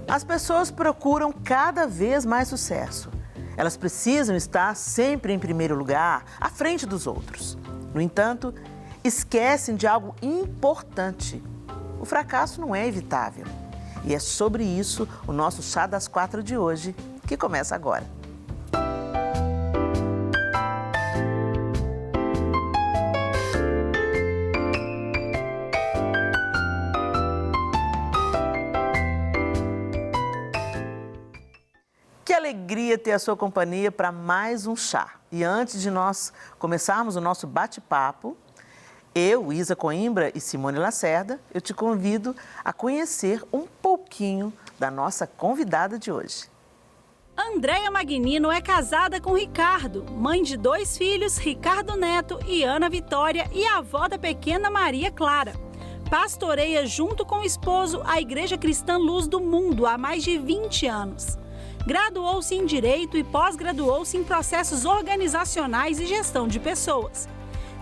As pessoas procuram cada vez mais sucesso. Elas precisam estar sempre em primeiro lugar, à frente dos outros. No entanto, esquecem de algo importante. O fracasso não é evitável. E é sobre isso o nosso Chá das 4 de hoje, que começa agora. Que alegria ter a sua companhia para mais um chá. E antes de nós começarmos o nosso bate-papo, eu, Isa Coimbra e Simone Lacerda, eu te convido a conhecer um pouquinho da nossa convidada de hoje. Andréia Magnino é casada com Ricardo, mãe de 2 filhos, Ricardo Neto e Ana Vitória, e avó da pequena Maria Clara. Pastoreia junto com o esposo a Igreja Cristã Luz do Mundo há mais de 20 anos. Graduou-se em Direito e pós-graduou-se em Processos Organizacionais e Gestão de Pessoas.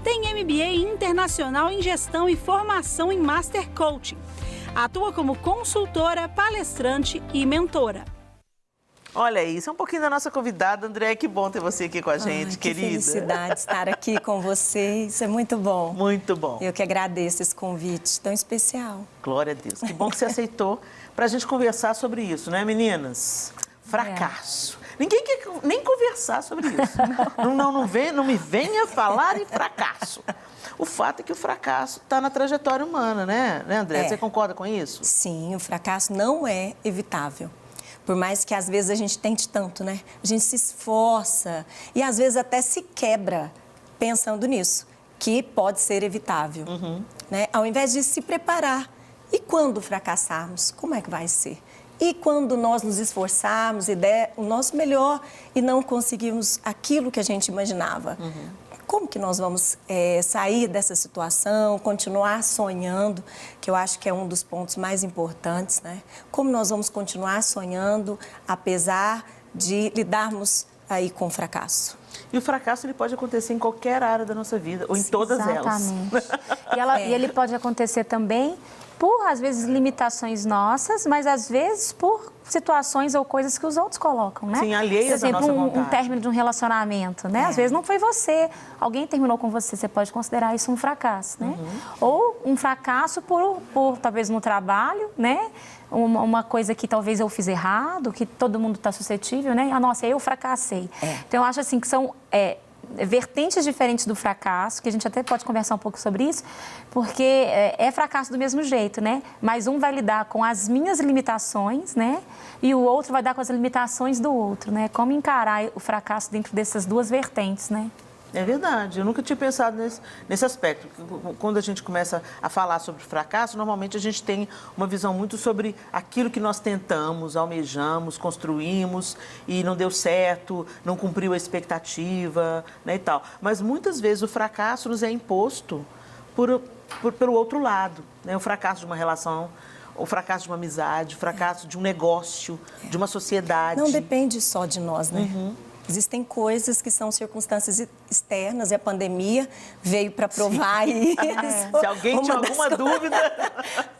Tem MBA Internacional em Gestão e formação em Master Coaching. Atua como consultora, palestrante e mentora. Olha isso, é um pouquinho da nossa convidada, Andréia. Que bom ter você aqui com a gente, querida. Que felicidade estar aqui com você, isso é muito bom. Muito bom. Eu que agradeço esse convite tão especial. Glória a Deus, que bom que você aceitou para a gente conversar sobre isso, né, meninas? Fracasso. Ninguém quer nem conversar sobre isso. Não me venha falar em fracasso. O fato é que o fracasso está na trajetória humana, né, André? Você concorda com isso? Sim, o fracasso não é evitável. Por mais que às vezes a gente tente tanto, né? A gente se esforça e às vezes até se quebra pensando nisso, que pode ser evitável. Né? Ao invés de se preparar. E quando fracassarmos, como é que vai ser? E quando nós nos esforçarmos e der o nosso melhor e não conseguirmos aquilo que a gente imaginava, como que nós vamos sair dessa situação, continuar sonhando, que eu acho que é um dos pontos mais importantes, né? Como nós vamos continuar sonhando, apesar de lidarmos aí com o fracasso? E o fracasso ele pode acontecer em qualquer área da nossa vida, ou em todas elas. Exatamente. E ele pode acontecer também por, às vezes, limitações nossas, mas, às vezes, por situações ou coisas que os outros colocam, né? Sim, alheias à nossa vontade. Por exemplo, um término de um relacionamento, né? Às vezes não foi você, alguém terminou com você pode considerar isso um fracasso, né? Ou um fracasso por talvez, no trabalho, né? Uma coisa que talvez eu fiz errado, que todo mundo está suscetível, né? Ah, nossa, eu fracassei. Então, eu acho assim que são vertentes diferentes do fracasso, que a gente até pode conversar um pouco sobre isso, porque é fracasso do mesmo jeito, né? Mas um vai lidar com as minhas limitações, né? E o outro vai dar com as limitações do outro, né? Como encarar o fracasso dentro dessas duas vertentes, né? É verdade, eu nunca tinha pensado nesse aspecto. Quando a gente começa a falar sobre fracasso, normalmente a gente tem uma visão muito sobre aquilo que nós tentamos, almejamos, construímos e não deu certo, não cumpriu a expectativa, né, e tal. Mas muitas vezes o fracasso nos é imposto pelo outro lado, né? O fracasso de uma relação, o fracasso de uma amizade, o fracasso de um negócio, de uma sociedade. Não depende só de nós, né? Existem coisas que são circunstâncias externas e a pandemia veio para provar isso. Se alguém tinha alguma dúvida.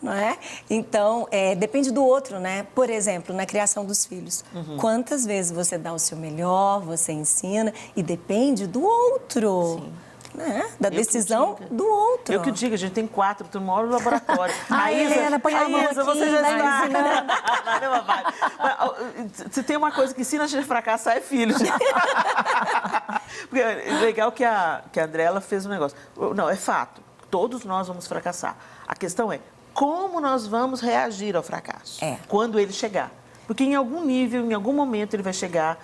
Não é? Então, depende do outro, né? Por exemplo, na criação dos filhos. Quantas vezes você dá o seu melhor, você ensina e depende do outro. Sim. Né? Da decisão do outro. Eu que digo, a gente tem 4, tu mora no laboratório. Helena, põe a mão aqui, você já está ensinando. na mesma vibe. Se tem uma coisa que ensina a gente a fracassar é filho. Porque é legal que a André, ela fez um negócio. Não, é fato, todos nós vamos fracassar. A questão é como nós vamos reagir ao fracasso quando ele chegar. Porque em algum nível, em algum momento ele vai chegar,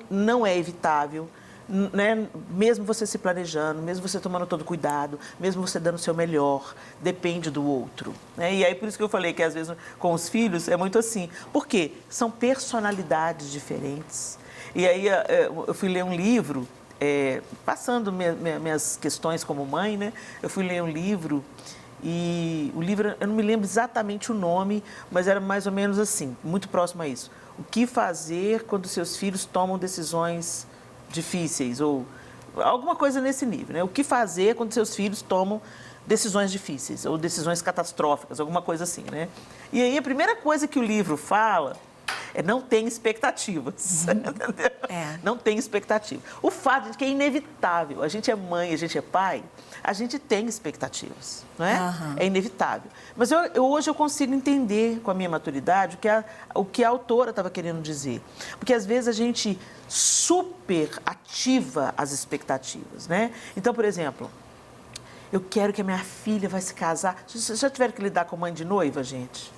não é evitável. Né? Mesmo você se planejando, mesmo você tomando todo cuidado, mesmo você dando o seu melhor, depende do outro, né? E aí por isso que eu falei que às vezes com os filhos é muito assim. Por quê? São personalidades diferentes. E aí eu fui ler um livro, passando minhas questões como mãe, né? Eu fui ler um livro e o livro, eu não me lembro exatamente o nome, mas era mais ou menos assim, muito próximo a isso. O que fazer quando seus filhos tomam decisões difíceis, ou alguma coisa nesse nível, né? O que fazer quando seus filhos tomam decisões difíceis, ou decisões catastróficas, alguma coisa assim, né? E aí a primeira coisa que o livro fala não tem expectativas, entendeu? Não tem expectativa. O fato de que é inevitável, a gente é mãe, a gente é pai, a gente tem expectativas, não é? É inevitável. Mas hoje eu consigo entender com a minha maturidade o que a autora estava querendo dizer. Porque às vezes a gente super ativa as expectativas, né? Então, por exemplo, eu quero que a minha filha vai se casar. Vocês já tiveram que lidar com mãe de noiva, gente?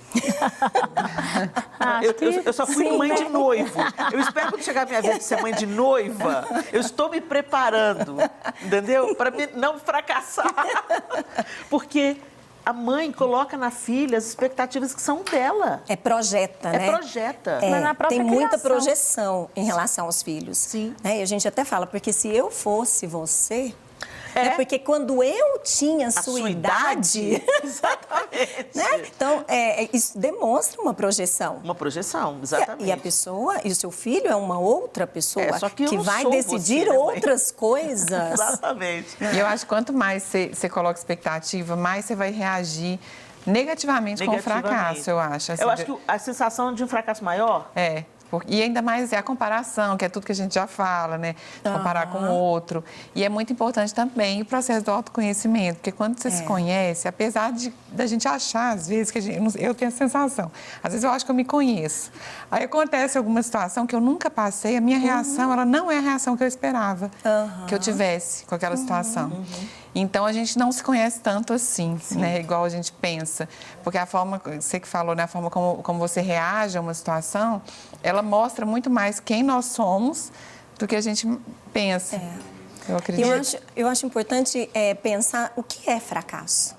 Eu só fui mãe de noivo. Eu espero quando chegar a minha vez de ser mãe de noiva, eu estou me preparando, entendeu? Para não fracassar. Porque a mãe coloca na filha as expectativas que são dela. Projeta, né? Projeta. Mas na própria tem muita criação. projeção em relação aos filhos. Sim. E a gente até fala, porque se eu fosse você... Porque quando eu tinha a sua idade... Exatamente. Né? Então, isso demonstra uma projeção. Uma projeção, exatamente. E a pessoa, e o seu filho é uma outra pessoa só que vai sou decidir você, né, outras coisas. Exatamente. E eu acho que quanto mais você coloca expectativa, mais você vai reagir negativamente com o fracasso, eu acho. Assim, eu acho que a sensação de um fracasso maior... E ainda mais a comparação, que é tudo que a gente já fala, né? Comparar com o outro. E é muito importante também o processo do autoconhecimento, porque quando você se conhece, apesar da gente achar, às vezes, que eu tenho a sensação, às vezes eu acho que eu me conheço. Aí acontece alguma situação que eu nunca passei, a minha reação, ela não é a reação que eu esperava que eu tivesse com aquela situação. Então, a gente não se conhece tanto assim, né? Igual a gente pensa. Porque a forma, você que falou, né? A forma como você reage a uma situação, ela mostra muito mais quem nós somos do que a gente pensa. Eu acredito. Eu acho importante pensar o que é fracasso.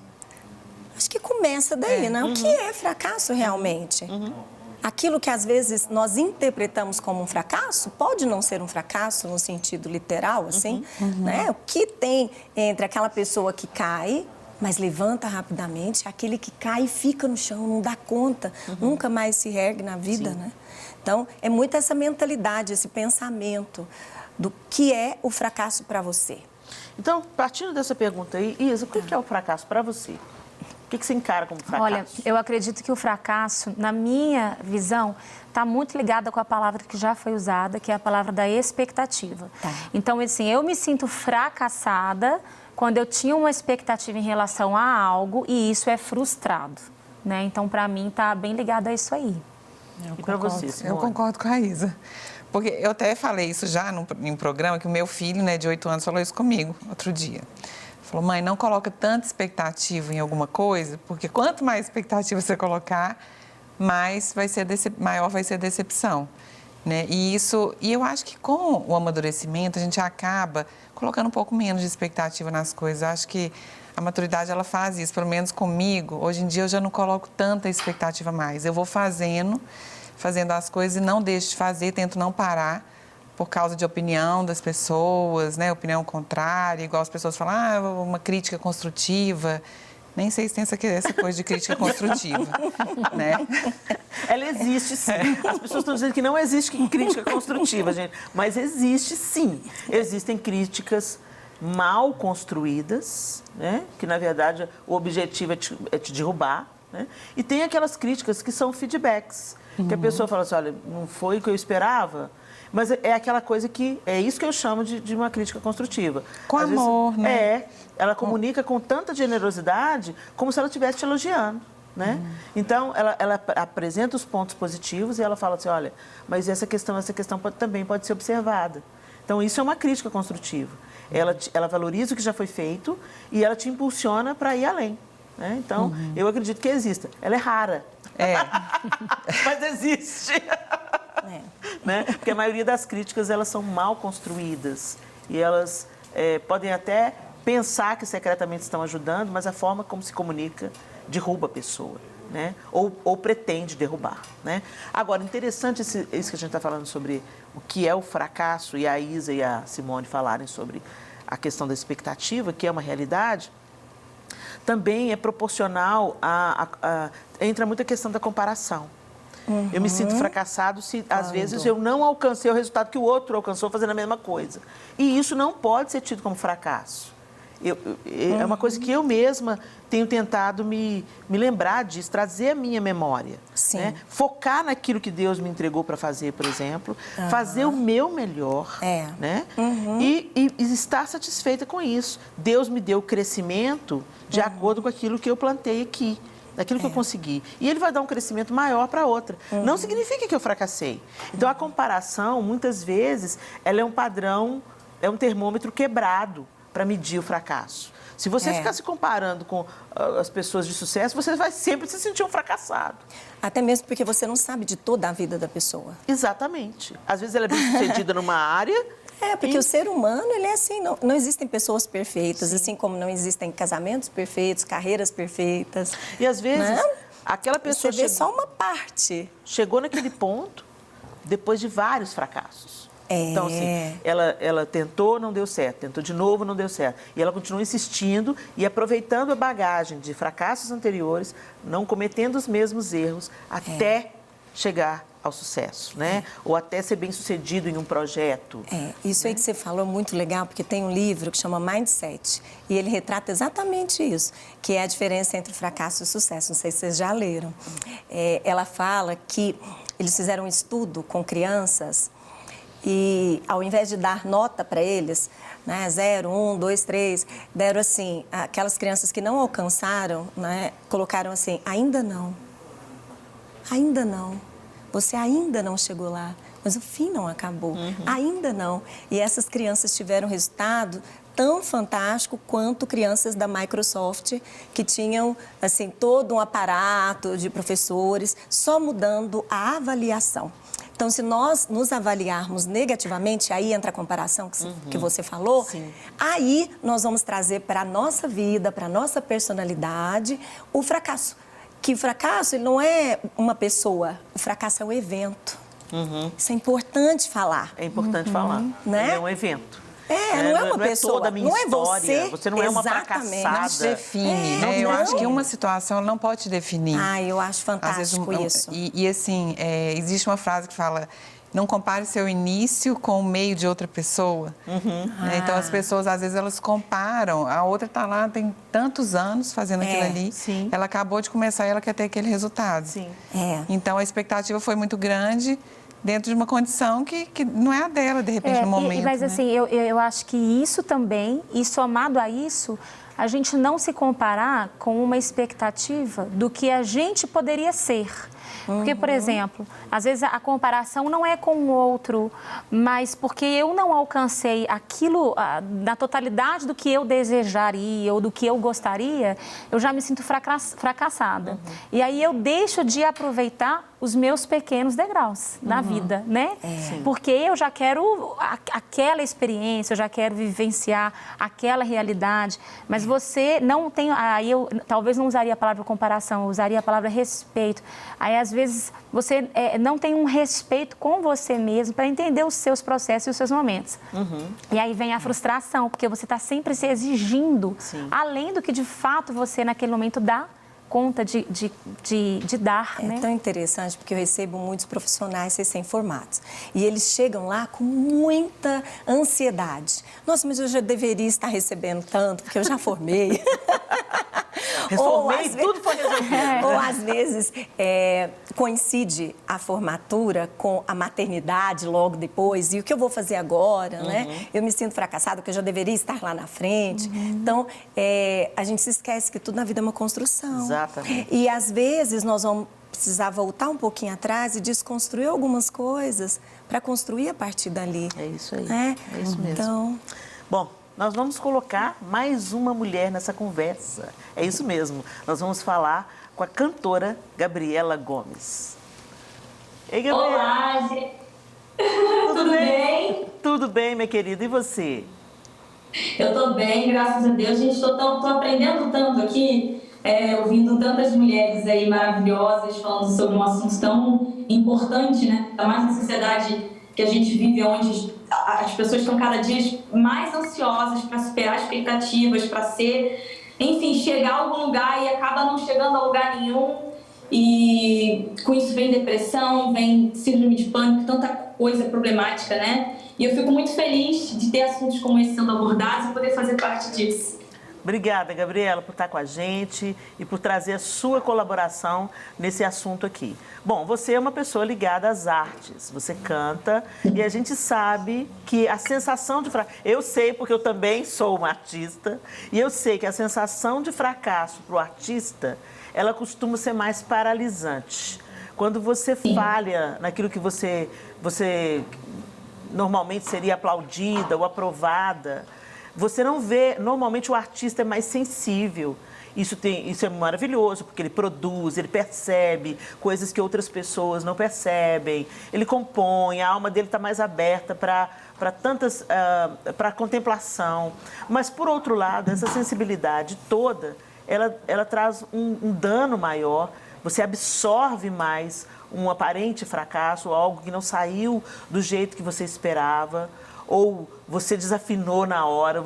Acho que começa daí, né? O que é fracasso realmente? Aquilo que às vezes nós interpretamos como um fracasso pode não ser um fracasso no sentido literal, assim, né? O que tem entre aquela pessoa que cai, mas levanta rapidamente, aquele que cai e fica no chão, não dá conta, nunca mais se ergue na vida, né? Então, é muito essa mentalidade, esse pensamento do que é o fracasso para você. Então, partindo dessa pergunta aí, Isa, o que é o fracasso para você? O que você encara como fracasso? Olha, eu acredito que o fracasso, na minha visão, está muito ligado com a palavra que já foi usada, que é a palavra da expectativa. Então, assim, eu me sinto fracassada quando eu tinha uma expectativa em relação a algo e isso é frustrado, né? Então, para mim, está bem ligado a isso aí. E para você, Simone? Eu concordo com a Isa. Porque eu até falei isso já em um programa, que o meu filho, né, de 8 anos, falou isso comigo outro dia. Falou, mãe, não coloca tanta expectativa em alguma coisa, porque quanto mais expectativa você colocar, maior vai ser a decepção. Né? E eu acho que com o amadurecimento, a gente acaba colocando um pouco menos de expectativa nas coisas. Eu acho que a maturidade, ela faz isso, pelo menos comigo. Hoje em dia, eu já não coloco tanta expectativa mais. Eu vou fazendo as coisas e não deixo de fazer, tento não parar por causa de opinião das pessoas, né? Opinião contrária, igual as pessoas falam, uma crítica construtiva. Nem sei se tem essa coisa de crítica construtiva, né? Ela existe, sim. As pessoas estão dizendo que não existe crítica construtiva, gente. Mas existe, sim. Existem críticas mal construídas, né? Que, na verdade, o objetivo é te derrubar, né? E tem aquelas críticas que são feedbacks. Que a pessoa fala assim, olha, não foi o que eu esperava. Mas é aquela coisa que... É isso que eu chamo de uma crítica construtiva. Com Às amor, vezes, né? Ela comunica com tanta generosidade como se ela estivesse te elogiando, né? Então, ela apresenta os pontos positivos e ela fala assim, olha, mas essa questão também pode ser observada. Então, isso é uma crítica construtiva. Ela valoriza o que já foi feito e ela te impulsiona para ir além, né? Então, eu acredito que exista. Ela é rara. Mas existe. Né? Porque a maioria das críticas, elas são mal construídas e elas podem até pensar que secretamente estão ajudando, mas a forma como se comunica derruba a pessoa, né? Ou pretende derrubar, né? Agora, interessante isso que a gente está falando sobre o que é o fracasso, e a Isa e a Simone falarem sobre a questão da expectativa, que é uma realidade, também é proporcional entra muito a questão da comparação. Eu me sinto fracassado se, às vezes, eu não alcancei o resultado que o outro alcançou fazendo a mesma coisa. E isso não pode ser tido como fracasso. É uma coisa que eu mesma tenho tentado me lembrar disso, trazer a minha memória. Sim. Né? Focar naquilo que Deus me entregou para fazer, por exemplo, fazer o meu melhor, né? E estar satisfeita com isso. Deus me deu crescimento de acordo com aquilo que eu plantei aqui, daquilo que eu consegui. E Ele vai dar um crescimento maior para outra. Não significa que eu fracassei. Então, a comparação, muitas vezes, ela é um padrão, é um termômetro quebrado para medir o fracasso. Se você ficar se comparando com as pessoas de sucesso, você vai sempre se sentir um fracassado. Até mesmo porque você não sabe de toda a vida da pessoa. Exatamente. Às vezes ela é bem-sucedida numa área... Porque o ser humano, ele é assim, não existem pessoas perfeitas, assim como não existem casamentos perfeitos, carreiras perfeitas. E às vezes, aquela pessoa... Você vê só uma parte. Chegou naquele ponto depois de vários fracassos. Então, assim, ela tentou, não deu certo. Tentou de novo, não deu certo. E ela continua insistindo e aproveitando a bagagem de fracassos anteriores, não cometendo os mesmos erros, até chegar ao sucesso, né? Ou até ser bem-sucedido em um projeto. Isso aí que você falou é muito legal, porque tem um livro que chama Mindset, e ele retrata exatamente isso, que é a diferença entre fracasso e sucesso. Não sei se vocês já leram. Ela fala que eles fizeram um estudo com crianças e, ao invés de dar nota para eles, né, 0, 1, 2, 3, deram assim, aquelas crianças que não alcançaram, né, colocaram assim, ainda não, ainda não. Você ainda não chegou lá, mas o fim não acabou, ainda não. E essas crianças tiveram um resultado tão fantástico quanto crianças da Microsoft, que tinham, assim, todo um aparato de professores, só mudando a avaliação. Então, se nós nos avaliarmos negativamente, aí entra a comparação que você falou, aí nós vamos trazer para a nossa vida, para a nossa personalidade, o fracasso. Que o fracasso ele não é uma pessoa, o fracasso é um evento. Isso é importante falar. É importante falar. Né? Ele é um evento. Não é uma pessoa, toda a minha não é história. Você não é uma exatamente. fracassada. Não te define, né? Eu acho que uma situação ela não pode te definir. Eu acho fantástico isso. E assim, existe uma frase que fala... Não compare seu início com o meio de outra pessoa. Então, as pessoas, às vezes, elas comparam. A outra está lá, tem tantos anos fazendo aquilo ali. Ela acabou de começar e ela quer ter aquele resultado. Então, a expectativa foi muito grande dentro de uma condição que não é a dela, de repente, no momento. Mas, assim, eu acho que isso também, e somado a isso, a gente não se comparar com uma expectativa do que a gente poderia ser. Porque, por exemplo, às vezes a comparação não é com o outro, mas porque eu não alcancei aquilo na totalidade do que eu desejaria ou do que eu gostaria, eu já me sinto fracassada. E aí eu deixo de aproveitar os meus pequenos degraus na vida, né? Porque eu já quero aquela experiência, eu já quero vivenciar aquela realidade, mas você não tem... Aí eu talvez não usaria a palavra comparação, eu usaria a palavra respeito. Aí, às vezes, você não tem um respeito com você mesmo para entender os seus processos e os seus momentos. E aí vem a frustração, porque você está sempre se exigindo, além do que, de fato, você, naquele momento, dá conta de dar, né? É tão interessante, porque eu recebo muitos profissionais recém-formados. E eles chegam lá com muita ansiedade. Nossa, mas eu já deveria estar recebendo tanto, porque eu já formei. Reformei, tudo foi resolvido. Ou, às vezes, coincide a formatura com a maternidade logo depois. E o que eu vou fazer agora, né? Eu me sinto fracassada, porque eu já deveria estar lá na frente. Então, a gente se esquece que tudo na vida é uma construção. Exatamente. E, às vezes, nós vamos precisar voltar um pouquinho atrás e desconstruir algumas coisas para construir a partir dali. É isso aí. É isso mesmo. Então... Bom, nós vamos colocar mais uma mulher nessa conversa. É isso mesmo. Nós vamos falar com a cantora Gabriela Gomes. Ei, Gabriela. Olá, gente. Tudo bem? Tudo bem, minha querida. E você? Eu estou bem, graças a Deus. Gente, estou aprendendo tanto aqui, ouvindo tantas mulheres aí maravilhosas falando sobre um assunto tão importante, né? Ainda mais na sociedade que a gente vive, onde as pessoas estão cada dia mais ansiosas para superar expectativas, para chegar a algum lugar e acaba não chegando a lugar nenhum. E com isso vem depressão, vem síndrome de pânico, tanta coisa problemática, né? E eu fico muito feliz de ter assuntos como esse sendo abordados e poder fazer parte disso. Obrigada, Gabriela, por estar com a gente e por trazer a sua colaboração nesse assunto aqui. Bom, você é uma pessoa ligada às artes, você canta e a gente sabe que a sensação de fracasso... Eu sei, porque eu também sou uma artista, e eu sei que a sensação de fracasso para o artista, ela costuma ser mais paralisante. Quando você falha naquilo que você normalmente seria aplaudida ou aprovada, você não vê, normalmente o artista é mais sensível. Isso é maravilhoso, porque ele produz, ele percebe coisas que outras pessoas não percebem, ele compõe, a alma dele está mais aberta para a contemplação. Mas, por outro lado, essa sensibilidade toda, ela traz um dano maior, você absorve mais um aparente fracasso, algo que não saiu do jeito que você esperava, ou você desafinou na hora,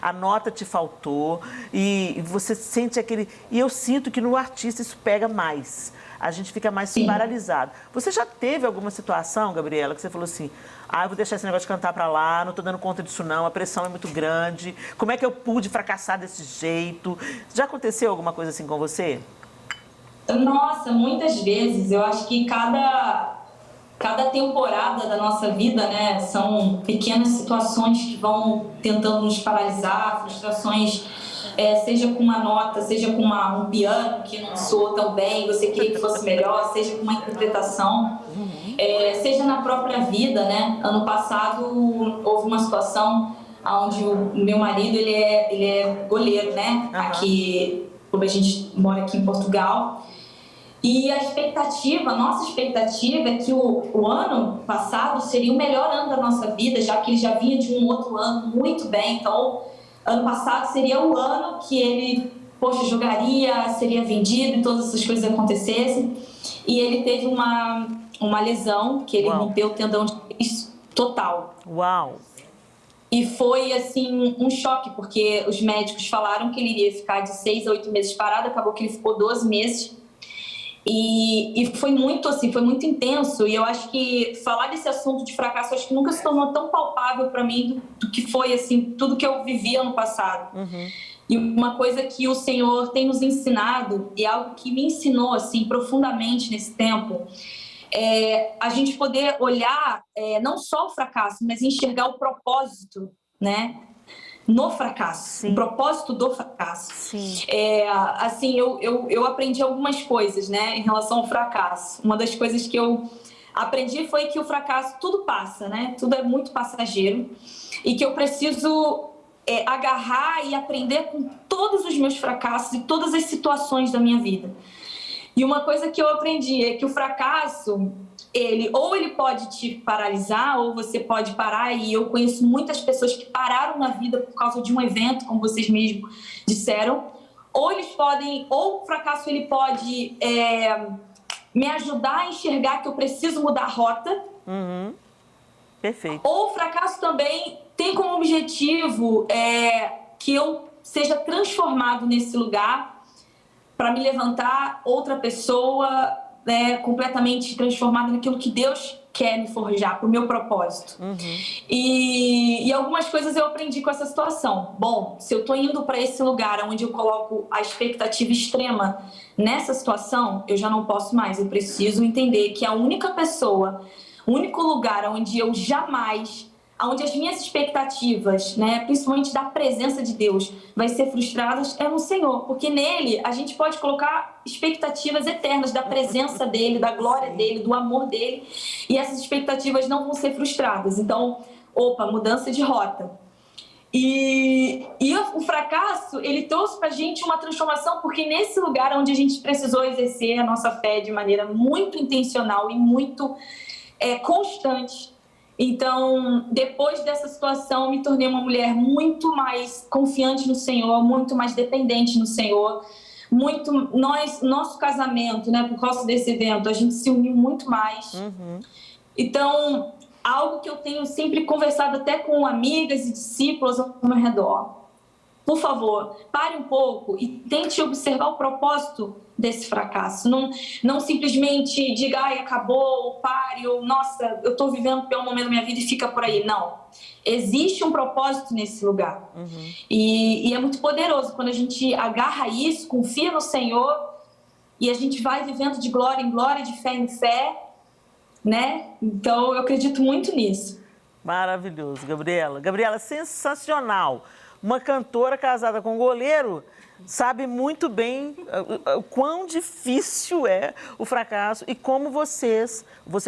a nota te faltou e você sente aquele... E eu sinto que no artista isso pega mais, a gente fica mais paralisado. Você já teve alguma situação, Gabriela, que você falou assim, eu vou deixar esse negócio de cantar para lá, não estou dando conta disso não, a pressão é muito grande, como é que eu pude fracassar desse jeito? Já aconteceu alguma coisa assim com você? Nossa, muitas vezes. Eu acho que cada temporada da nossa vida, né, são pequenas situações que vão tentando nos paralisar, frustrações, seja com uma nota, seja com um piano que não soa tão bem, você queria que fosse melhor, seja com uma interpretação, seja na própria vida, né? Ano passado houve uma situação onde o meu marido, ele é goleiro, né? Aqui, como a gente mora aqui em Portugal. E nossa expectativa é que o ano passado seria o melhor ano da nossa vida, já que ele já vinha de um outro ano muito bem. Então, ano passado seria o ano que ele, jogaria, seria vendido e todas essas coisas acontecessem. E ele teve uma lesão, que ele rompeu o tendão de Aquiles total. Uau! E foi, assim, um choque, porque os médicos falaram que ele iria ficar de 6 a 8 meses parado, acabou que ele ficou 12 meses. E foi muito assim, foi muito intenso, e eu acho que falar desse assunto de fracasso, acho que nunca se tornou tão palpável para mim do que foi assim, tudo que eu vivi ano passado. E uma coisa que o Senhor tem nos ensinado, e algo que me ensinou assim profundamente nesse tempo, é a gente poder olhar não só o fracasso, mas enxergar o propósito, né, no fracasso. Sim. O propósito do fracasso. Sim. Assim, eu aprendi algumas coisas, né, em relação ao fracasso. Uma das coisas que eu aprendi foi que o fracasso, tudo passa, né? Tudo é muito passageiro. E que eu preciso agarrar e aprender com todos os meus fracassos e todas as situações da minha vida. E uma coisa que eu aprendi é que o fracasso, ele pode te paralisar, ou você pode parar, e eu conheço muitas pessoas que pararam na vida por causa de um evento, como vocês mesmos disseram, ou o fracasso ele pode me ajudar a enxergar que eu preciso mudar a rota. Perfeito. Ou o fracasso também tem como objetivo que eu seja transformado nesse lugar para me levantar outra pessoa, completamente transformada naquilo que Deus quer me forjar, para o meu propósito. E algumas coisas eu aprendi com essa situação. Bom, se eu estou indo para esse lugar onde eu coloco a expectativa extrema nessa situação, eu já não posso mais. Eu preciso entender que a única pessoa, o único lugar onde eu jamais, onde as minhas expectativas, né, principalmente da presença de Deus, vai ser frustradas, é no Senhor. Porque nele a gente pode colocar expectativas eternas da presença dele, da glória dele, do amor dele. E essas expectativas não vão ser frustradas. Então, mudança de rota. E o fracasso, ele trouxe pra gente uma transformação, porque nesse lugar onde a gente precisou exercer a nossa fé de maneira muito intencional e muito constante. Então, depois dessa situação, eu me tornei uma mulher muito mais confiante no Senhor, muito mais dependente no Senhor. Nosso casamento, né, por causa desse evento, a gente se uniu muito mais. Então, algo que eu tenho sempre conversado até com amigas e discípulos ao meu redor. por favor, pare um pouco e tente observar o propósito desse fracasso. Não simplesmente diga, ai, acabou, ou pare, ou nossa, eu estou vivendo o pior momento da minha vida e fica por aí. Não. Existe um propósito nesse lugar. E é muito poderoso quando a gente agarra isso, confia no Senhor e a gente vai vivendo de glória em glória, de fé em fé, né? Então, eu acredito muito nisso. Maravilhoso, Gabriela. Gabriela, sensacional. Uma cantora casada com um goleiro sabe muito bem o quão difícil é o fracasso e como você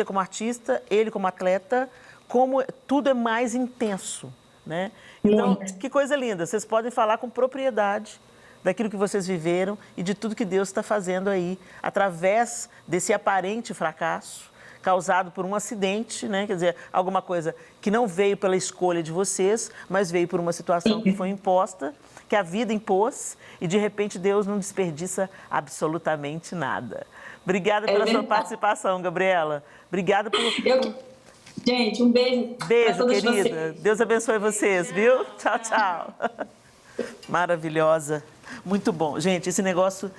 como artista, ele como atleta, como tudo é mais intenso, né? Então, que coisa linda. Vocês podem falar com propriedade daquilo que vocês viveram e de tudo que Deus está fazendo aí, através desse aparente fracasso causado por um acidente, né? Quer dizer, alguma coisa que não veio pela escolha de vocês, mas veio por uma situação que foi imposta, que a vida impôs, e de repente Deus não desperdiça absolutamente nada. Obrigada pela sua participação, Gabriela. Obrigada por... Gente, um beijo. Beijo, querida. Vocês. Deus abençoe vocês, viu? Tchau, tchau. Maravilhosa. Muito bom. Gente, esse negócio,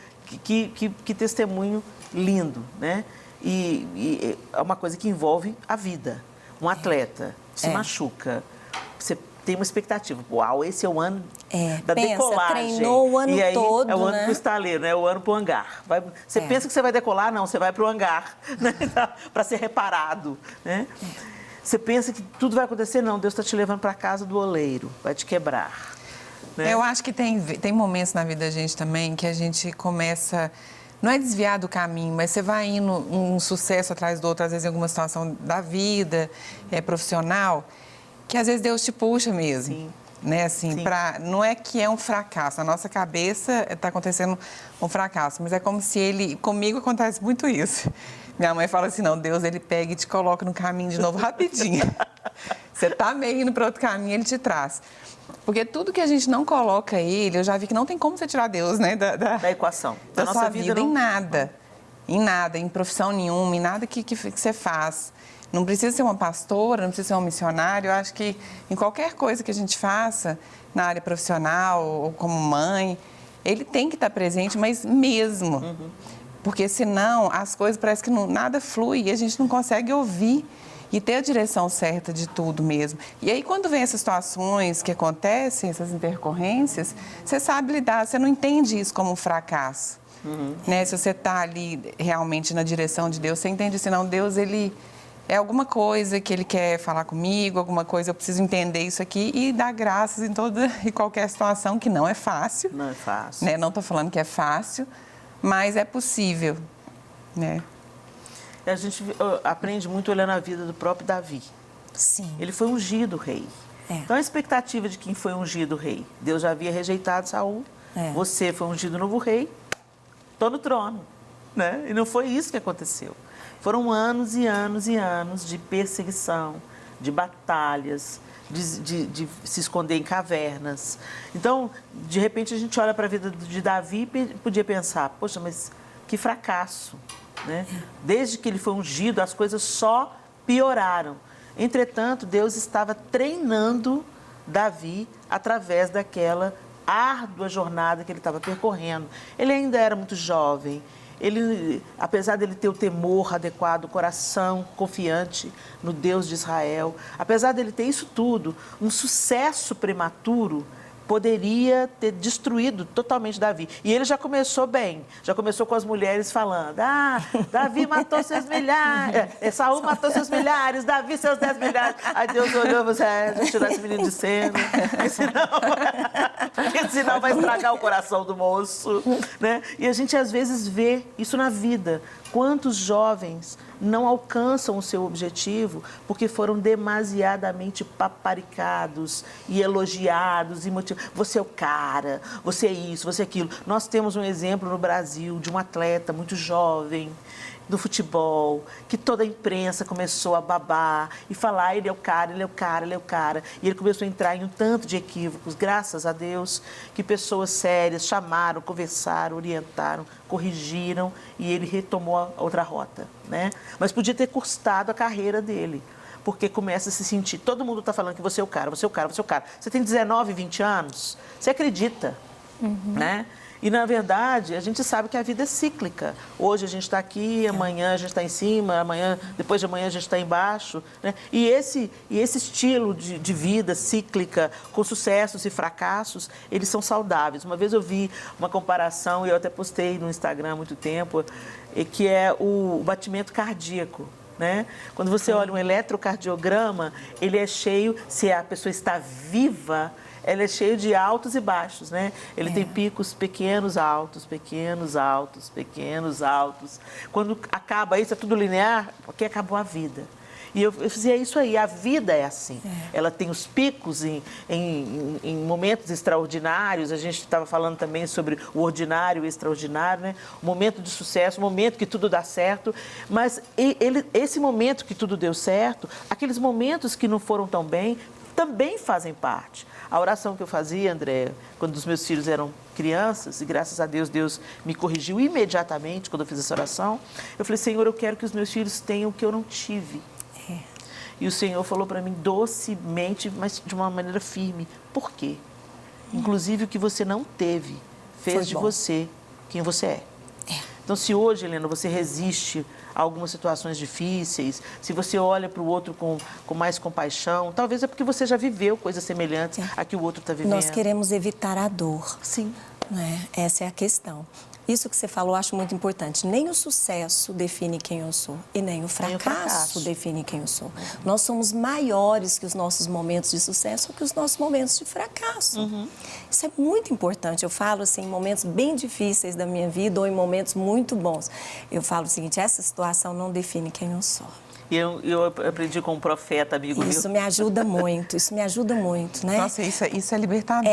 que testemunho lindo, né? E é uma coisa que envolve a vida. Um atleta se machuca, você tem uma expectativa. Uau, esse é o ano da decolagem. Treinou o ano e aí, todo, é o ano né? pro estaleiro, é o ano pro hangar. Você pensa que você vai decolar? Não, você vai pro hangar, né? Para ser reparado, né? Você pensa que tudo vai acontecer? Não, Deus está te levando para casa do oleiro, vai te quebrar. Né? Eu acho que tem momentos na vida da gente também que a gente começa... Não é desviar do caminho, mas você vai indo um sucesso atrás do outro, às vezes em alguma situação da vida, profissional, que às vezes Deus te puxa mesmo. Sim. Né? Assim, sim. Não é que é um fracasso, na nossa cabeça está acontecendo um fracasso, mas é como se comigo acontece muito isso. Minha mãe fala assim, não, Deus, ele pega e te coloca no caminho de novo rapidinho. Você está meio indo para outro caminho, ele te traz. Porque tudo que a gente não coloca ele, eu já vi que não tem como você tirar Deus, né? Da equação. Da sua vida não... Em nada, em profissão nenhuma, em nada que você faz. Não precisa ser uma pastora, não precisa ser um missionário. Eu acho que em qualquer coisa que a gente faça, na área profissional ou como mãe, ele tem que estar presente, mas mesmo. Porque senão as coisas parece que nada flui e a gente não consegue ouvir e ter a direção certa de tudo mesmo. E aí, quando vem essas situações que acontecem, essas intercorrências, você sabe lidar, você não entende isso como um fracasso. Né? Se você está ali realmente na direção de Deus, você entende, senão Deus, ele é alguma coisa que ele quer falar comigo, alguma coisa, eu preciso entender isso aqui e dar graças em toda e qualquer situação, que não é fácil. Não é fácil. Né? Não estou falando que é fácil, mas é possível, né? A gente aprende muito olhando a vida do próprio Davi. Sim. Ele foi ungido rei. Então, a expectativa de quem foi ungido rei. Deus já havia rejeitado Saul. Você foi ungido novo rei. Estou no trono. Né? E não foi isso que aconteceu. Foram anos e anos e anos de perseguição, de batalhas, de se esconder em cavernas. Então, de repente, a gente olha para a vida de Davi e podia pensar, poxa, mas que fracasso. Né? Desde que ele foi ungido, as coisas só pioraram. Entretanto, Deus estava treinando Davi através daquela árdua jornada que ele estava percorrendo. Ele ainda era muito jovem. Ele, apesar dele ter o temor adequado, o coração confiante no Deus de Israel, apesar dele ter isso tudo, um sucesso prematuro poderia ter destruído totalmente Davi. E ele já começou bem, já começou com as mulheres falando, Davi matou seus milhares, Saul matou seus milhares, Davi seus 10 milhares. Aí Deus olhou e falou, deixa eu tirar esse menino de cena, porque senão vai estragar o coração do moço. Né? E a gente às vezes vê isso na vida, quantos jovens não alcançam o seu objetivo porque foram demasiadamente paparicados e elogiados e motivados. Você é o cara, você é isso, você é aquilo. Nós temos um exemplo no Brasil de um atleta muito jovem do futebol, que toda a imprensa começou a babar e falar, ele é o cara, ele é o cara, ele é o cara. E ele começou a entrar em um tanto de equívocos, graças a Deus, que pessoas sérias chamaram, conversaram, orientaram, corrigiram e ele retomou a outra rota, né? Mas podia ter custado a carreira dele. porque começa a se sentir, todo mundo está falando que você é o cara, você é o cara, você é o cara. Você tem 19, 20 anos, você acredita, né? E, na verdade, a gente sabe que a vida é cíclica. Hoje a gente está aqui, amanhã a gente está em cima, amanhã, depois de amanhã a gente está embaixo, né? E esse estilo de vida cíclica, com sucessos e fracassos, eles são saudáveis. Uma vez eu vi uma comparação, e eu até postei no Instagram há muito tempo, que é o batimento cardíaco. Né? Quando você olha um eletrocardiograma, ele é cheio, se a pessoa está viva, ela é cheio de altos e baixos, né? Ele tem picos pequenos, altos, pequenos, altos, pequenos, altos. Quando acaba isso, é tudo linear, porque acabou a vida. E eu dizia, é isso aí, a vida é assim. Ela tem os picos em momentos extraordinários, a gente estava falando também sobre o ordinário e o extraordinário, né? O momento de sucesso, o momento que tudo dá certo, mas esse momento que tudo deu certo, aqueles momentos que não foram tão bem, também fazem parte. A oração que eu fazia, André, quando os meus filhos eram crianças, e graças a Deus, Deus me corrigiu imediatamente quando eu fiz essa oração, eu falei, Senhor, eu quero que os meus filhos tenham o que eu não tive. E o Senhor falou para mim docemente, mas de uma maneira firme. Por quê? Inclusive, o que você não teve fez de você quem você é. Então, se hoje, Helena, você resiste a algumas situações difíceis, se você olha para o outro com mais compaixão, talvez é porque você já viveu coisas semelhantes a que o outro está vivendo. Nós queremos evitar a dor. Sim. Né? Essa é a questão. Isso que você falou, eu acho muito importante. Nem o sucesso define quem eu sou e nem o fracasso define quem eu sou. Nós somos maiores que os nossos momentos de sucesso ou que os nossos momentos de fracasso. Isso é muito importante. Eu falo assim, em momentos bem difíceis da minha vida ou em momentos muito bons. Eu falo o seguinte, essa situação não define quem eu sou. Eu aprendi com um profeta, amigo Isso me ajuda muito, né? Nossa, isso é libertador.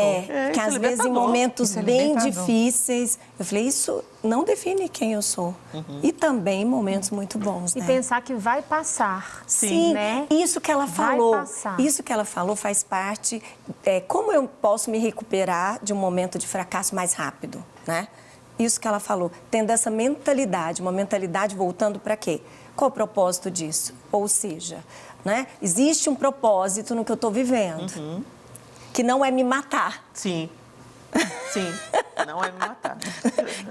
Que às vezes em momentos bem difíceis, eu falei, isso não define quem eu sou. E também em momentos muito bons, E né? pensar que vai passar. Sim, né? Isso que ela falou. Vai passar. Isso que ela falou faz parte. Como eu posso me recuperar de um momento de fracasso mais rápido, né? Isso que ela falou, tendo essa mentalidade, uma mentalidade voltando para quê? Qual o propósito disso? Ou seja, né? Existe um propósito no que eu estou vivendo, que não é me matar. Sim, não é me matar.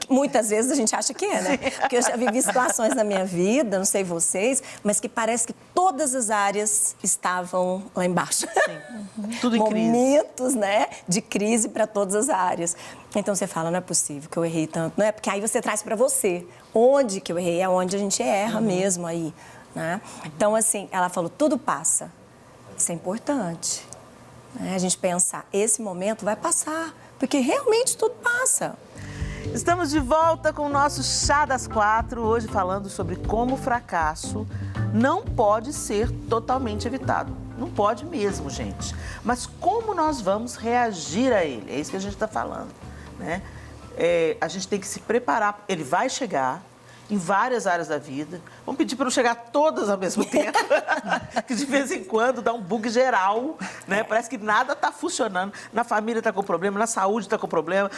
Muitas vezes a gente acha que é, né? Porque eu já vivi situações na minha vida, não sei vocês, mas que parece que todas as áreas estavam lá embaixo. Sim. Tudo em crise. Momentos, né, de crise para todas as áreas. Então você fala, não é possível que eu errei tanto, não é? Porque aí você traz para você. Onde que eu errei? É onde a gente erra mesmo aí, né? Então, assim, ela falou, tudo passa. Isso é importante. Né? A gente pensar, esse momento vai passar, porque realmente tudo passa. Estamos de volta com o nosso Chá das Quatro, hoje falando sobre como o fracasso não pode ser totalmente evitado. Não pode mesmo, gente. Mas como nós vamos reagir a ele? É isso que a gente está falando, né? A gente tem que se preparar. Ele vai chegar em várias áreas da vida. Vamos pedir para não chegar todas ao mesmo tempo, que de vez em quando dá um bug geral, né? Parece que nada está funcionando. Na família está com problema, na saúde está com problema,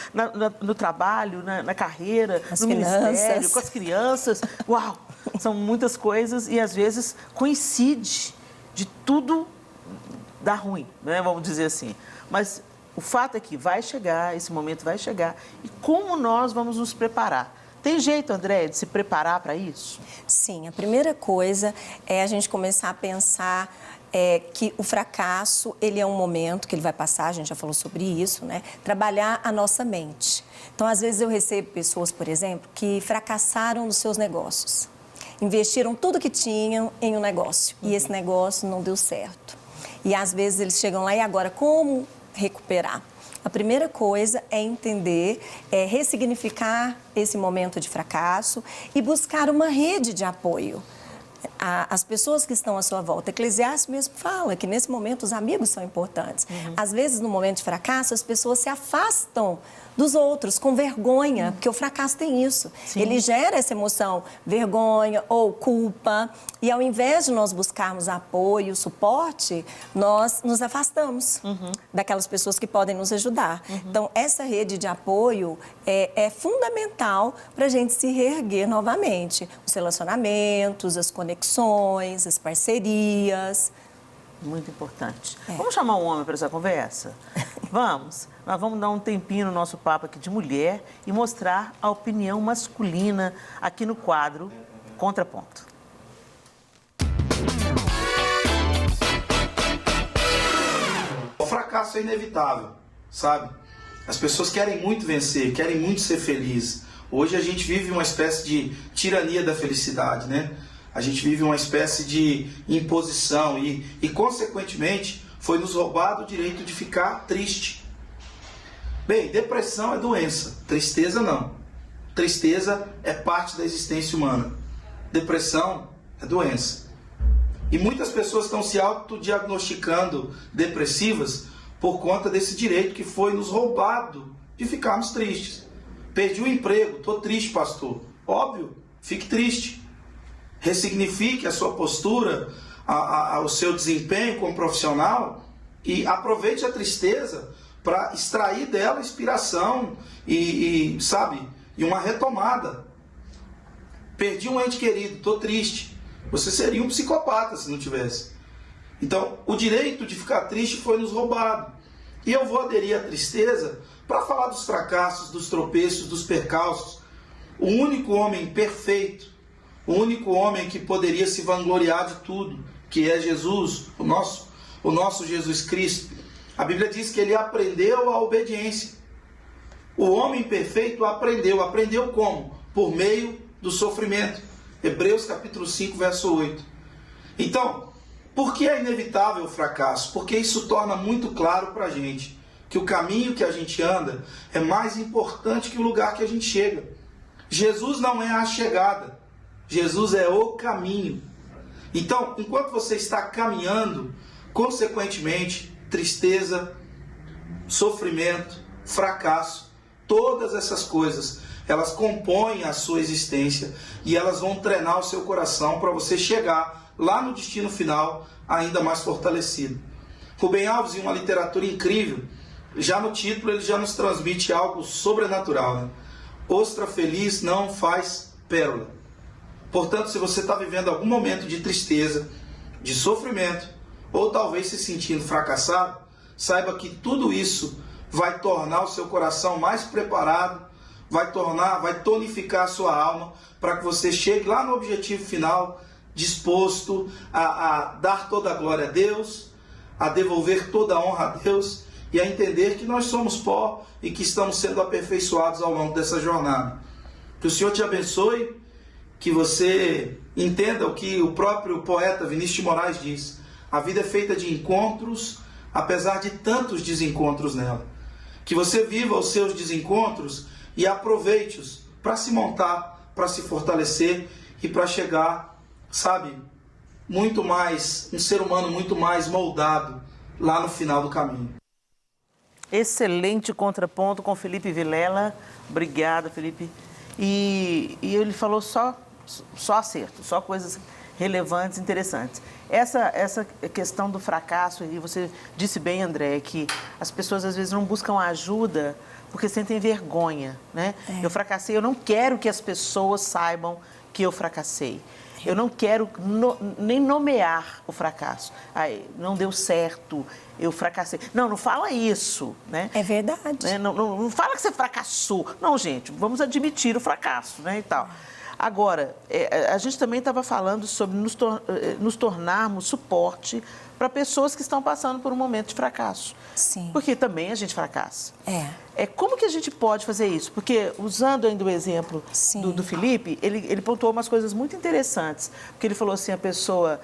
no trabalho, na carreira, no ministério, com as crianças. Uau! São muitas coisas e às vezes coincide de tudo dar ruim, né? Vamos dizer assim. Mas o fato é que vai chegar, esse momento vai chegar. E como nós vamos nos preparar? Tem jeito, André, de se preparar para isso? Sim, a primeira coisa é a gente começar a pensar que o fracasso, ele é um momento que ele vai passar, a gente já falou sobre isso, né? Trabalhar a nossa mente. Então, às vezes eu recebo pessoas, por exemplo, que fracassaram nos seus negócios. Investiram tudo que tinham em um negócio e esse negócio não deu certo. E às vezes eles chegam lá e agora como recuperar? A primeira coisa é entender, ressignificar esse momento de fracasso e buscar uma rede de apoio. As pessoas que estão à sua volta. Eclesiastes mesmo fala que nesse momento os amigos são importantes. Às vezes, no momento de fracasso, as pessoas se afastam dos outros com vergonha, porque o fracasso tem isso. Sim. Ele gera essa emoção, vergonha ou culpa. E ao invés de nós buscarmos apoio, suporte, nós nos afastamos daquelas pessoas que podem nos ajudar. Então, essa rede de apoio é fundamental para a gente se reerguer novamente. Os relacionamentos, as conexões, conexões, as parcerias. Muito importante. Vamos chamar um homem para essa conversa? Vamos. Nós vamos dar um tempinho no nosso papo aqui de mulher e mostrar a opinião masculina aqui no quadro Contraponto. O fracasso é inevitável, sabe? As pessoas querem muito vencer, querem muito ser felizes. Hoje a gente vive uma espécie de tirania da felicidade, né? A gente vive uma espécie de imposição e consequentemente, foi nos roubado o direito de ficar triste. Bem, depressão é doença, tristeza não. Tristeza é parte da existência humana. Depressão é doença. E muitas pessoas estão se autodiagnosticando depressivas por conta desse direito que foi nos roubado de ficarmos tristes. Perdi o emprego, estou triste, pastor. Óbvio, fique triste. Ressignifique a sua postura, o seu desempenho como profissional e aproveite a tristeza para extrair dela inspiração e uma retomada. Perdi um ente querido, estou triste. Você seria um psicopata se não tivesse. Então, o direito de ficar triste foi nos roubado. E eu vou aderir à tristeza para falar dos fracassos, dos tropeços, dos percalços. O único homem perfeito, o único homem que poderia se vangloriar de tudo, que é Jesus, o nosso Jesus Cristo. A Bíblia diz que ele aprendeu a obediência. O homem perfeito aprendeu como? Por meio do sofrimento. Hebreus capítulo 5, verso 8. Então, por que é inevitável o fracasso? Porque isso torna muito claro para a gente que o caminho que a gente anda é mais importante que o lugar que a gente chega. Jesus não é a chegada, Jesus é o caminho. Então, enquanto você está caminhando, consequentemente, tristeza, sofrimento, fracasso, todas essas coisas, elas compõem a sua existência e elas vão treinar o seu coração para você chegar lá no destino final ainda mais fortalecido. Rubem Alves, em uma literatura incrível, já no título ele já nos transmite algo sobrenatural, né? Ostra feliz não faz pérola. Portanto, se você está vivendo algum momento de tristeza, de sofrimento, ou talvez se sentindo fracassado, saiba que tudo isso vai tornar o seu coração mais preparado, vai tonificar a sua alma, para que você chegue lá no objetivo final, disposto a dar toda a glória a Deus, a devolver toda a honra a Deus e a entender que nós somos pó e que estamos sendo aperfeiçoados ao longo dessa jornada. Que o Senhor te abençoe, que você entenda o que o próprio poeta Vinícius de Moraes diz. A vida é feita de encontros, apesar de tantos desencontros nela. Que você viva os seus desencontros e aproveite-os para se montar, para se fortalecer e para chegar, muito mais, um ser humano muito mais moldado lá no final do caminho. Excelente contraponto com Felipe Vilela. Obrigada, Felipe. E ele falou só acerto, só coisas relevantes, interessantes. Essa questão do fracasso, e você disse bem, André, que as pessoas às vezes não buscam ajuda porque sentem vergonha, né? Eu fracassei, eu não quero que as pessoas saibam que eu fracassei. Eu não quero nem nomear o fracasso. Não deu certo, eu fracassei. Não fala isso, né? É verdade. Né? Não fala que você fracassou. Não, gente, vamos admitir o fracasso, né, e tal. Agora, a gente também estava falando sobre nos tornarmos suporte para pessoas que estão passando por um momento de fracasso. Sim. Porque também a gente fracassa. Como que a gente pode fazer isso? Porque, usando ainda o exemplo do Felipe, ele pontuou umas coisas muito interessantes. Porque ele falou assim, a pessoa,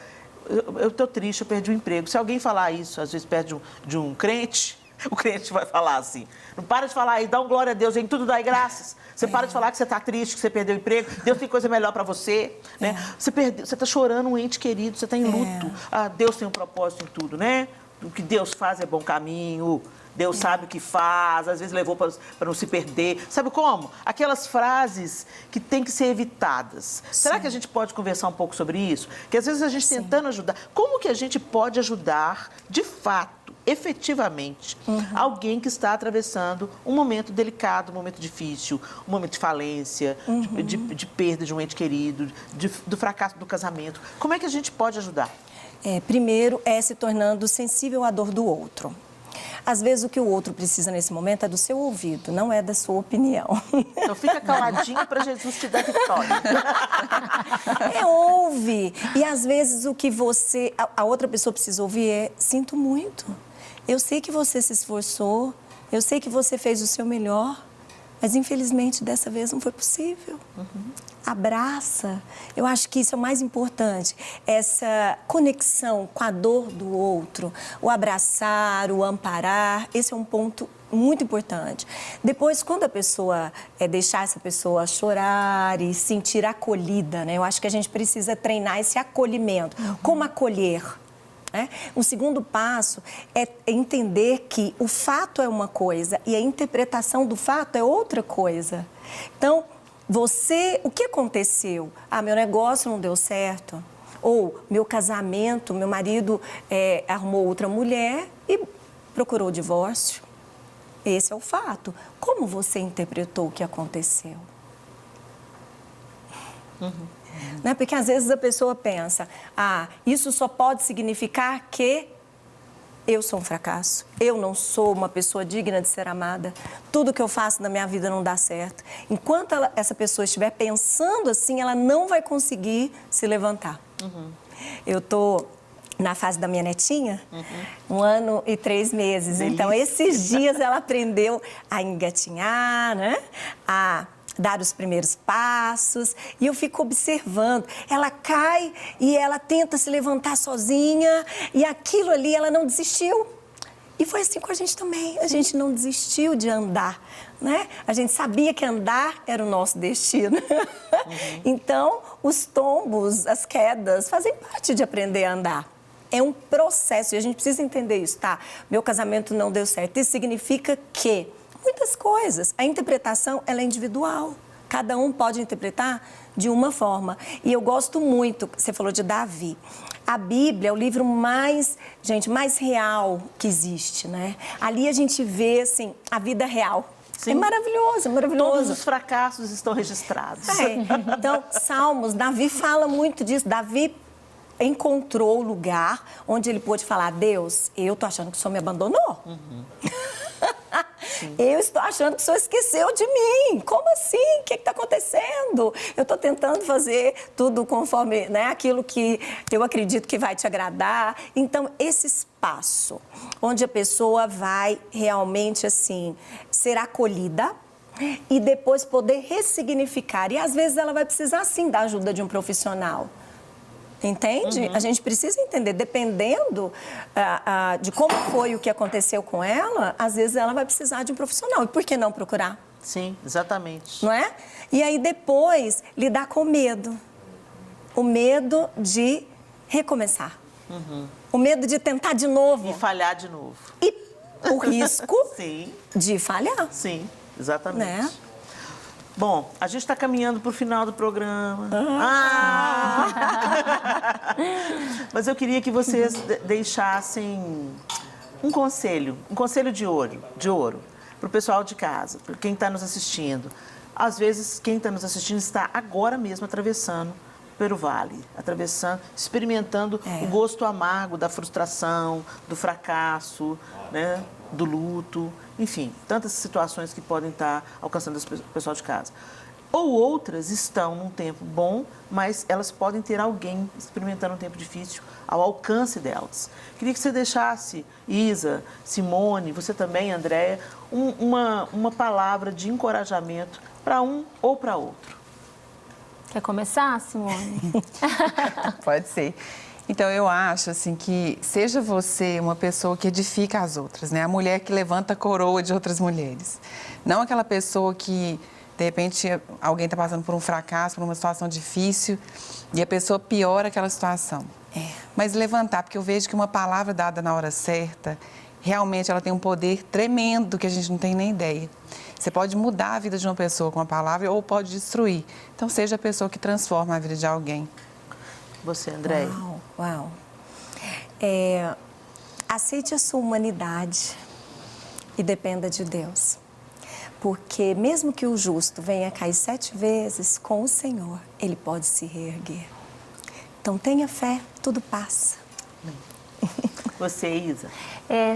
eu estou triste, eu perdi o emprego. Se alguém falar isso, às vezes, perto de um crente, o crente vai falar assim, não para de falar aí, dá um glória a Deus, em tudo dai graças. Você para de falar que você está triste, que você perdeu o emprego, Deus tem coisa melhor para você. Né? Você está chorando um ente querido, você está em luto. Deus tem um propósito em tudo, né? O que Deus faz é bom caminho, Deus sabe o que faz, às vezes levou para não se perder. Sabe como? Aquelas frases que têm que ser evitadas. Será que a gente pode conversar um pouco sobre isso? Que às vezes a gente tentando ajudar, como que a gente pode ajudar, de fato, efetivamente alguém que está atravessando um momento delicado, um momento difícil, um momento de falência, de perda de um ente querido, do fracasso do casamento. Como é que a gente pode ajudar? Primeiro é se tornando sensível à dor do outro. Às vezes o que o outro precisa nesse momento é do seu ouvido, não é da sua opinião. Então fica caladinho para Jesus te dar vitória. Ouve. E às vezes o que a outra pessoa precisa ouvir é: sinto muito. Eu sei que você se esforçou, eu sei que você fez o seu melhor, mas infelizmente dessa vez não foi possível. Abraça. Eu acho que isso é o mais importante, essa conexão com a dor do outro, o abraçar, o amparar, esse é um ponto muito importante. Depois, quando a pessoa deixar essa pessoa chorar e sentir acolhida, né? Eu acho que a gente precisa treinar esse acolhimento. Como acolher? O segundo passo é entender que o fato é uma coisa e a interpretação do fato é outra coisa. Então, o que aconteceu? Meu negócio não deu certo. Ou meu casamento, meu marido arrumou outra mulher e procurou o divórcio. Esse é o fato. Como você interpretou o que aconteceu? Né? Porque às vezes a pessoa pensa: isso só pode significar que eu sou um fracasso, eu não sou uma pessoa digna de ser amada, tudo que eu faço na minha vida não dá certo. Enquanto essa pessoa estiver pensando assim, ela não vai conseguir se levantar. Eu estou na fase da minha netinha, 1 ano e 3 meses. Delícia. Então, esses dias ela aprendeu a engatinhar, né? A dar os primeiros passos, e eu fico observando. Ela cai e ela tenta se levantar sozinha, e aquilo ali ela não desistiu. E foi assim com a gente também. A gente não desistiu de andar, né? A gente sabia que andar era o nosso destino. Então, os tombos, as quedas, fazem parte de aprender a andar. É um processo e a gente precisa entender isso, tá? Meu casamento não deu certo. Isso significa que muitas coisas. A interpretação, ela é individual. Cada um pode interpretar de uma forma. E eu gosto muito, você falou de Davi. A Bíblia é o livro mais real que existe, né? Ali a gente vê, assim, a vida real. Sim. É maravilhoso, é maravilhoso. Todos os fracassos estão registrados. Então, Salmos, Davi fala muito disso. Davi encontrou o lugar onde ele pôde falar: Deus, eu tô achando que o Senhor me abandonou. Eu estou achando que o Senhor esqueceu de mim. Como assim? O que está acontecendo? Eu estou tentando fazer tudo conforme, né, aquilo que eu acredito que vai te agradar. Então, esse espaço onde a pessoa vai realmente, assim, ser acolhida e depois poder ressignificar. E, às vezes, ela vai precisar, sim, da ajuda de um profissional. Entende? A gente precisa entender, dependendo de como foi o que aconteceu com ela, às vezes ela vai precisar de um profissional. E por que não procurar? Sim, exatamente. Não é? E aí depois lidar com o medo. O medo de recomeçar. O medo de tentar de novo. E falhar de novo. E o risco Sim. de falhar. Sim, exatamente. Né? Bom, a gente está caminhando para o final do programa. Mas eu queria que vocês deixassem um conselho de ouro para o pessoal de casa, para quem está nos assistindo. Às vezes, quem está nos assistindo está agora mesmo atravessando pelo vale, experimentando o gosto amargo da frustração, do fracasso, né? Do luto, enfim, tantas situações que podem estar alcançando o pessoal de casa. Ou outras estão num tempo bom, mas elas podem ter alguém experimentando um tempo difícil ao alcance delas. Queria que você deixasse, Isa, Simone, você também, Andréia, uma palavra de encorajamento para um ou para outro. Quer começar, Simone? Pode ser. Então, eu acho, assim, que seja você uma pessoa que edifica as outras, né? A mulher que levanta a coroa de outras mulheres. Não aquela pessoa que, de repente, alguém está passando por um fracasso, por uma situação difícil, e a pessoa piora aquela situação. Mas levantar, porque eu vejo que uma palavra dada na hora certa, realmente ela tem um poder tremendo que a gente não tem nem ideia. Você pode mudar a vida de uma pessoa com uma palavra ou pode destruir. Então, seja a pessoa que transforma a vida de alguém. Você, Andréia? Uau. Aceite a sua humanidade e dependa de Deus. Porque mesmo que o justo venha cair 7 vezes, com o Senhor, ele pode se reerguer. Então tenha fé, tudo passa. Você, Isa?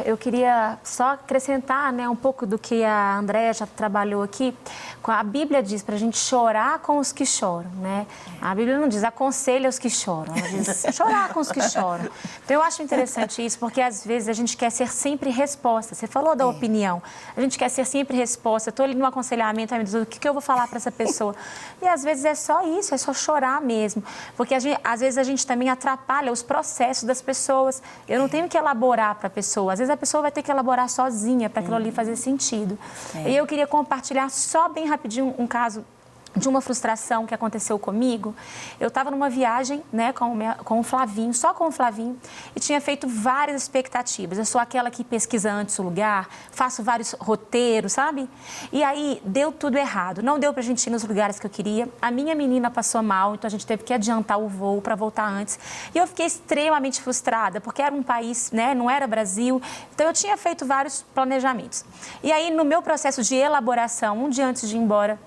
Eu queria só acrescentar, né, um pouco do que a Andréia já trabalhou aqui. A Bíblia diz para a gente chorar com os que choram, né? A Bíblia não diz aconselha os que choram, ela diz chorar com os que choram. Então eu acho interessante isso, porque às vezes a gente quer ser sempre resposta. Você falou da opinião, a gente quer ser sempre resposta. Eu estou ali no aconselhamento, ai meu Deus, o que eu vou falar para essa pessoa? E às vezes é só isso, é só chorar mesmo. Porque às vezes a gente também atrapalha os processos das pessoas. Eu não tenho que elaborar para a pessoa. Às vezes a pessoa vai ter que elaborar sozinha para aquilo ali fazer sentido. E eu queria compartilhar só bem rapidinho um caso de uma frustração que aconteceu comigo. Eu estava numa viagem, né, com o Flavinho, só com o Flavinho, e tinha feito várias expectativas. Eu sou aquela que pesquisa antes o lugar, faço vários roteiros, sabe? E aí deu tudo errado. Não deu pra gente ir nos lugares que eu queria. A minha menina passou mal, então a gente teve que adiantar o voo para voltar antes. E eu fiquei extremamente frustrada, porque era um país, né, não era Brasil. Então eu tinha feito vários planejamentos. E aí no meu processo de elaboração, um dia antes de ir embora,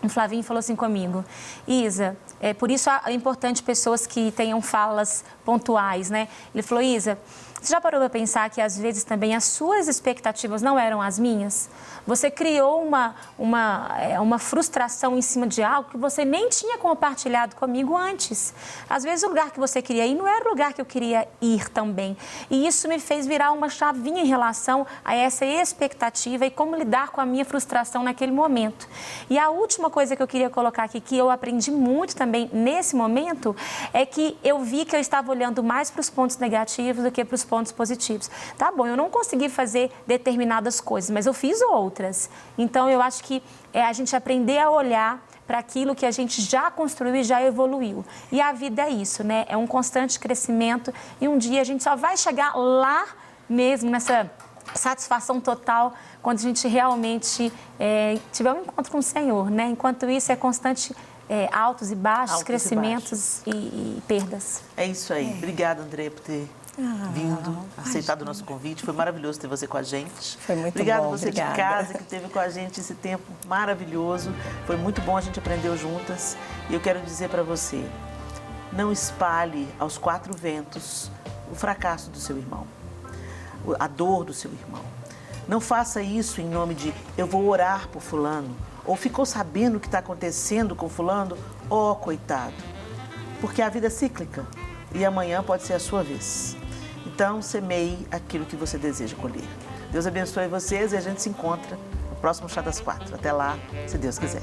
o Flavinho falou assim comigo: Isa, por isso é importante pessoas que tenham falas pontuais, né? Ele falou: Isa, você já parou para pensar que às vezes também as suas expectativas não eram as minhas? Você criou uma frustração em cima de algo que você nem tinha compartilhado comigo antes. Às vezes o lugar que você queria ir não era o lugar que eu queria ir também. E isso me fez virar uma chavinha em relação a essa expectativa e como lidar com a minha frustração naquele momento. E a última coisa que eu queria colocar aqui, que eu aprendi muito também nesse momento, é que eu vi que eu estava olhando mais para os pontos negativos do que para os pontos positivos. Tá bom, eu não consegui fazer determinadas coisas, mas eu fiz outras. Então, eu acho que é a gente aprender a olhar para aquilo que a gente já construiu e já evoluiu. E a vida é isso, né? É um constante crescimento e um dia a gente só vai chegar lá mesmo, nessa satisfação total, quando a gente realmente tiver um encontro com o Senhor, né? Enquanto isso, é constante altos e baixos, crescimentos e perdas. É isso aí. Obrigada, André, por ter vindo, aceitado o nosso convite. Foi maravilhoso ter você com a gente. Foi muito Obrigada bom. Você obrigada. de casa que esteve com a gente esse tempo maravilhoso. Foi muito bom, a gente aprendeu juntas. E eu quero dizer para você, não espalhe aos 4 ventos o fracasso do seu irmão, a dor do seu irmão. Não faça isso em nome de eu vou orar por fulano, ou ficou sabendo o que está acontecendo com fulano, coitado. Porque a vida é cíclica e amanhã pode ser a sua vez. Então, semeie aquilo que você deseja colher. Deus abençoe vocês e a gente se encontra no próximo Chá das 4. Até lá, se Deus quiser.